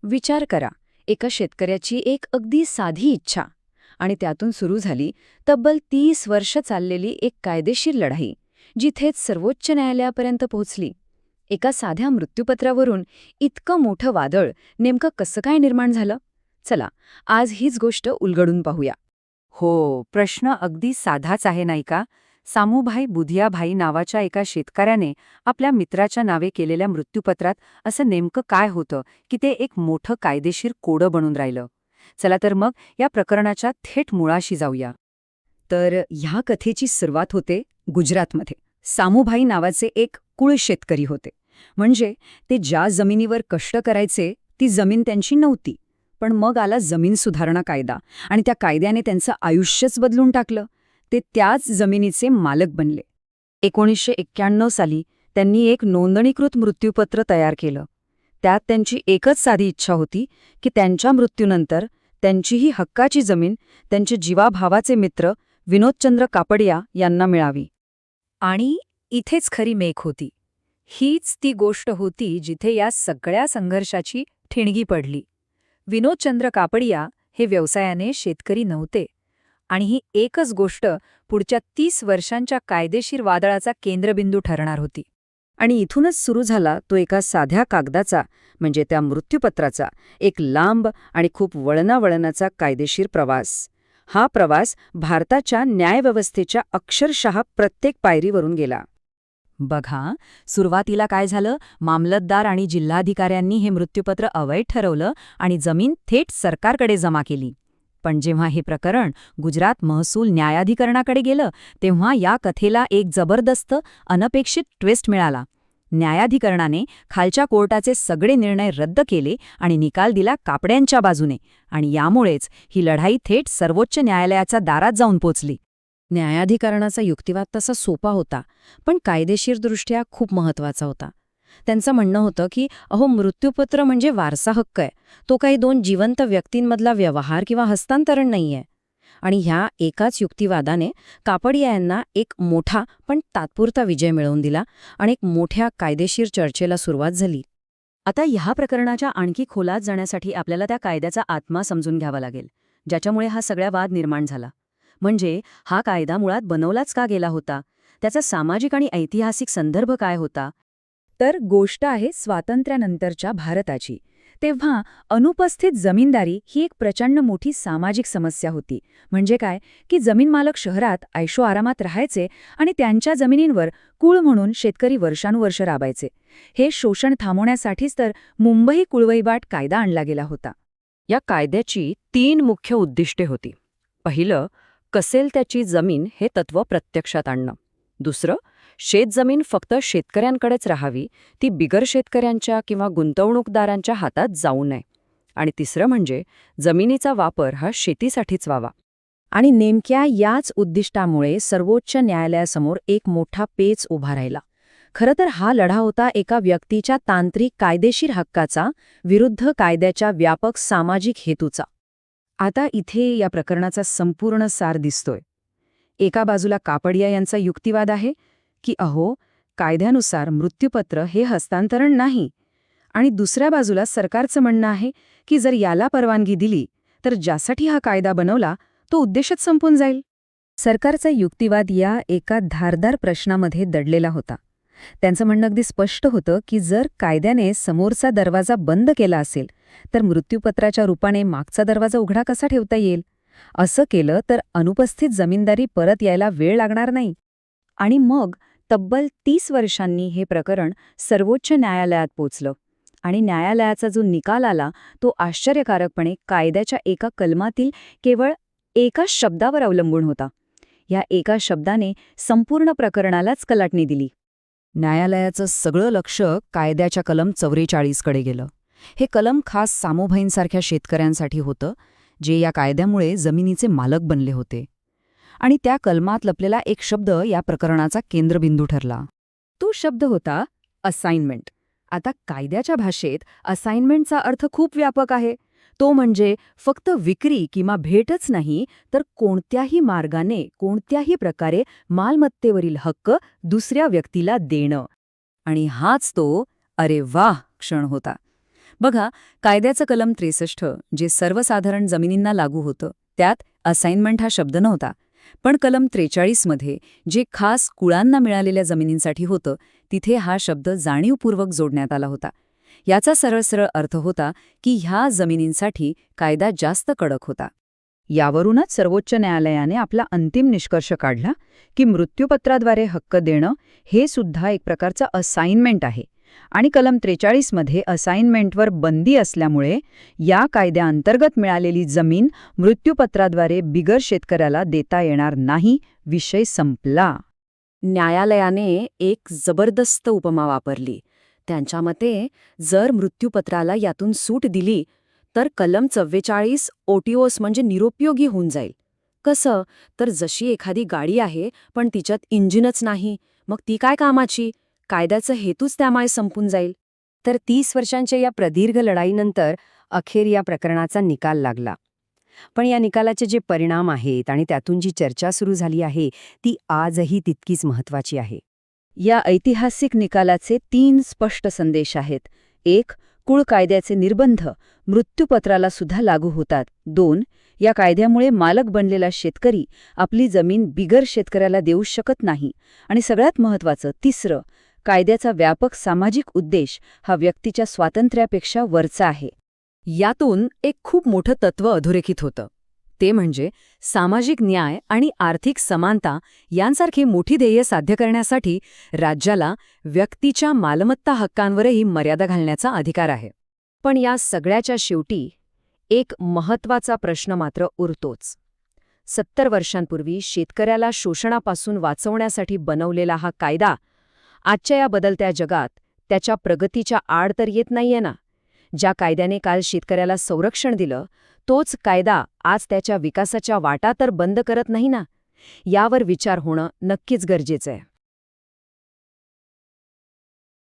विचार करा, एका शेतकऱ्याची एक अगदी साधी इच्छा आणि त्यातून सुरू झाली तब्बल 30 वर्ष चाललेली एक कायदेशीर लढाई, जिथेच सर्वोच्च न्यायालयापर्यंत पोहोचली. एका साध्या मृत्यूपत्रावरून इतकं मोठं वादळ नेमकं कसं काय निर्माण झालं? चला, आज हीच गोष्ट उलगडून पाहूया. हो, प्रश्न अगदी साधाच आहे नाही का? सामूभाई बुधियाभाई नावाच्या एका शेतकऱ्याने आपल्या मित्राच्या नावे केलेल्या मृत्यूपत्रात असं नेमकं काय होतं की ते एक मोठं कायदेशीर कोडं बनून राहिलं. चला तर मग या प्रकरणाच्या थेट मुळाशी जाऊया. तर ह्या कथेची सुरुवात होते गुजरातमध्ये. सामूभाई नावाचे एक कुळ शेतकरी होते. म्हणजे ते ज्या जमिनीवर कष्ट करायचे ती जमीन त्यांची नव्हती. पण मग आला जमीन सुधारणा कायदा आणि त्या कायद्याने त्यांचं आयुष्यच बदलून टाकलं. ते त्याच जमिनीचे मालक बनले. 1991 साली त्यांनी एक नोंदणीकृत मृत्यूपत्र तयार केलं. त्यात त्यांची एकच साधी इच्छा होती की त्यांच्या मृत्यूनंतर त्यांची ही हक्काची जमीन त्यांचे जीवाभावाचे मित्र विनोदचंद्र कापडिया यांना मिळावी. आणि इथेच खरी मेख होती. हीच ती गोष्ट होती जिथे या सगळ्या संघर्षाची ठिणगी पडली. विनोदचंद्र कापडिया हे व्यवसायाने शेतकरी नव्हते. आणि ही एकच गोष्ट पुढच्या 30 वर्षांच्या कायदेशीर वादळाचा केंद्रबिंदू ठरणार होती. आणि इथूनच सुरू झाला तो एका साध्या कागदाचा, म्हणजे त्या मृत्यूपत्राचा, एक लांब आणि खूप वळणावळणाचा कायदेशीर प्रवास. हा प्रवास भारताच्या न्यायव्यवस्थेच्या अक्षरशः प्रत्येक पायरीवरून गेला. बघा, सुरुवातीला काय झालं, मामलतदार आणि जिल्हाधिकाऱ्यांनी हे मृत्यूपत्र अवैध ठरवलं आणि जमीन थेट सरकारकडे जमा केली. पण जेव्हा हे प्रकरण गुजरात महसूल न्यायाधिकरणाकडे गेलं तेव्हा या कथेला एक जबरदस्त अनपेक्षित ट्विस्ट मिळाला. न्यायाधिकरणाने खालच्या कोर्टाचे सगळे निर्णय रद्द केले आणि निकाल दिला कापड्यांच्या बाजूने. आणि यामुळेच ही लढाई थेट सर्वोच्च न्यायालयाच्या दारात जाऊन पोचली. न्यायाधिकरणाचा युक्तिवाद तसा सोपा होता, पण कायदेशीरदृष्ट्या खूप महत्वाचा होता. त्यांचं म्हणणं होतं की मृत्यूपत्र म्हणजे वारसा हक्क आहे, तो काही दोन जिवंत व्यक्तींमधला व्यवहार किंवा हस्तांतरण नाहीये. आणि ह्या एकाच युक्तिवादाने कापडिया यांना एक मोठा पण तात्पुरता विजय मिळवून दिला आणि एक मोठ्या कायदेशीर चर्चेला सुरुवात झाली. आता ह्या प्रकरणाच्या आणखी खोलात जाण्यासाठी आपल्याला त्या कायद्याचा आत्मा समजून घ्यावा लागेल, ज्याच्यामुळे हा सगळा वाद निर्माण झाला. म्हणजे हा कायदा मुळात बनवलाच का गेला होता, त्याचा सामाजिक आणि ऐतिहासिक संदर्भ काय होता. तर गोष्ट आहे स्वातंत्र्यानंतरच्या भारताची. तेव्हा अनुपस्थित जमीनदारी ही एक प्रचंड मोठी सामाजिक समस्या होती. म्हणजे काय की जमीन मालक शहरात ऐशोआरामात राहायचे आणि त्यांच्या जमिनींवर कुळ म्हणून शेतकरी वर्षानुवर्ष राबायचे. हे शोषण थांबवण्यासाठीच तर मुंबई कुळवैवाट कायदा आणला गेला होता. या कायद्याची 3 मुख्य उद्दिष्टे होती. पहिलं, कसेल त्याची जमीन हे तत्त्व प्रत्यक्षात आणणं. दुसरं, शेतजमीन फक्त शेतकऱ्यांकडेच राहावी, ती बिगर शेतकऱ्यांच्या किंवा गुंतवणूकदारांच्या हातात जाऊ नये. आणि तिसरं म्हणजे जमिनीचा वापर हा शेतीसाठीच व्हावा. आणि नेमक्या याच उद्दिष्टामुळे सर्वोच्च न्यायालयासमोर एक मोठा पेच उभा राहिला. खरं तर हा लढा होता एका व्यक्तीच्या तांत्रिक कायदेशीर हक्काचा विरुद्ध कायद्याच्या व्यापक सामाजिक हेतूचा. आता इथे या प्रकरणाचा संपूर्ण सार दिसतोय. एका बाजूला कापडिया यांचा युक्तिवाद आहे की कायद्यानुसार मृत्यूपत्र हे हस्तांतरण नाही. आणि दुसऱ्या बाजूला सरकारचं म्हणणं आहे की जर याला परवानगी दिली तर ज्यासाठी हा कायदा बनवला तो उद्देशच संपून जाईल. सरकारचा युक्तिवाद या एका धारदार प्रश्नामध्ये दडलेला होता. त्यांचं म्हणणं अगदी स्पष्ट होतं की जर कायद्याने समोरचा दरवाजा बंद केला असेल तर मृत्यूपत्राच्या रूपाने मागचा दरवाजा उघडा कसा ठेवता येईल. असं केलं तर अनुपस्थित जमीनदारी परत यायला वेळ लागणार नाही. आणि मग तब्बल 30 वर्षांनी हे प्रकरण सर्वोच्च न्यायालयात पोचलं. आणि न्यायालयाचा जो निकाल आला तो आश्चर्यकारकपणे कायद्याच्या एका कलमातील केवळ एका शब्दावर अवलंबून होता. या एका शब्दाने संपूर्ण प्रकरणालाच कलाटणी दिली. न्यायालयाचं सगळं लक्ष कायद्याच्या कलम 44 कडे गेलं. हे कलम खास सामूभाईंसारख्या शेतकऱ्यांसाठी होतं, जे या कायद्यामुळे जमिनीचे मालक बनले होते. आणि त्या कलमात लपलेला एक शब्द या प्रकरणाचा केंद्रबिंदू ठरला. तो शब्द होता असाइनमेंट. आता कायद्याच्या भाषेत असाइनमेंटचा अर्थ खूप व्यापक आहे. तो म्हणजे फक्त विक्री किंवा भेटच नाही, तर कोणत्याही मार्गाने कोणत्याही प्रकारे मालमत्तेवरील हक्क दुसऱ्या व्यक्तीला देणं. आणि हाच तो अरे वाह क्षण होता. बघा, कायद्याचं कलम 63 जे सर्वसाधारण जमिनींना लागू होतं, त्यात असाइनमेंट हा शब्द नव्हता. पण कलम 43 मध्ये जे खास कुळांना मिळालेल्या जमिनींसाठी होतं, तिथे हा शब्द जाणीवपूर्वक जोडण्यात आला होता. याचा सरळ अर्थ होता की ह्या जमिनींसाठी कायदा जास्त कडक होता. यावरूनच सर्वोच्च न्यायालयाने आपला अंतिम निष्कर्ष काढला की मृत्यूपत्राद्वारे हक्क देणं हे सुद्धा एक प्रकारचं असाइनमेंट आहे आणि कलम 43 मध्ये असाइनमेंटवर बंदी असल्यामुळे या कायद्याअंतर्गत मिळालेली जमीन मृत्यूपत्राद्वारे बिगर शेतकऱ्याला देता येणार नाही, विषय संपला. न्यायालयाने एक जबरदस्त उपमा वापरली. त्यांच्या मते जर मृत्यूपत्राला यातून सूट दिली तर कलम 44 ओटिओस म्हणजे निरुपयोगी होऊन जाईल. कसं? तर जशी एखादी गाडी आहे पण तिच्यात इंजिनच नाही, मग ती काय कामाची? कायद्याचा हेतूच त्यामुळे संपून जाईल. तर 30 वर्षांच्या या प्रदीर्घ लढाईनंतर अखेर या प्रकरणाचा निकाल लागला. पण या निकालाचे जे परिणाम आहेत आणि त्यातून जी चर्चा सुरू झाली आहे ती आजही तितकीच महत्वाची आहे. या ऐतिहासिक निकालाचे 3 स्पष्ट संदेश आहेत. 1. कुळ कायद्याचे निर्बंध मृत्यूपत्राला सुद्धा लागू होतात. 2. या कायद्यामुळे मालक बनलेला शेतकरी आपली जमीन बिगर शेतकऱ्याला देऊ शकत नाही. आणि सगळ्यात महत्त्वाचं 3. कायद्याचा व्यापक सामाजिक उद्देश हा व्यक्तीच्या स्वातंत्र्यापेक्षा वरचा आहे. यातून एक खूप मोठं तत्त्व अधोरेखित होतं. ते म्हणजे सामाजिक न्याय आणि आर्थिक समानता यांसारखी मोठी ध्येय साध्य करण्यासाठी राज्याला व्यक्तीच्या मालमत्ता हक्कांवरही मर्यादा घालण्याचा अधिकार आहे. पण या सगळ्याच्या शेवटी एक महत्त्वाचा प्रश्न मात्र उरतोच. 70 वर्षांपूर्वी शेतकऱ्याला शोषणापासून वाचवण्यासाठी बनवलेला हा कायदा आजच्या या बदलत्या जगात त्याच्या प्रगतीच्या आड तर येत नाहीये ना. ज्या कायद्याने काल शेतकऱ्याला संरक्षण दिलं तोच कायदा आज त्याच्या विकासाच्या वाटा तर बंद करत नाही ना. यावर विचार होणं नक्कीच गरजेचं आहे.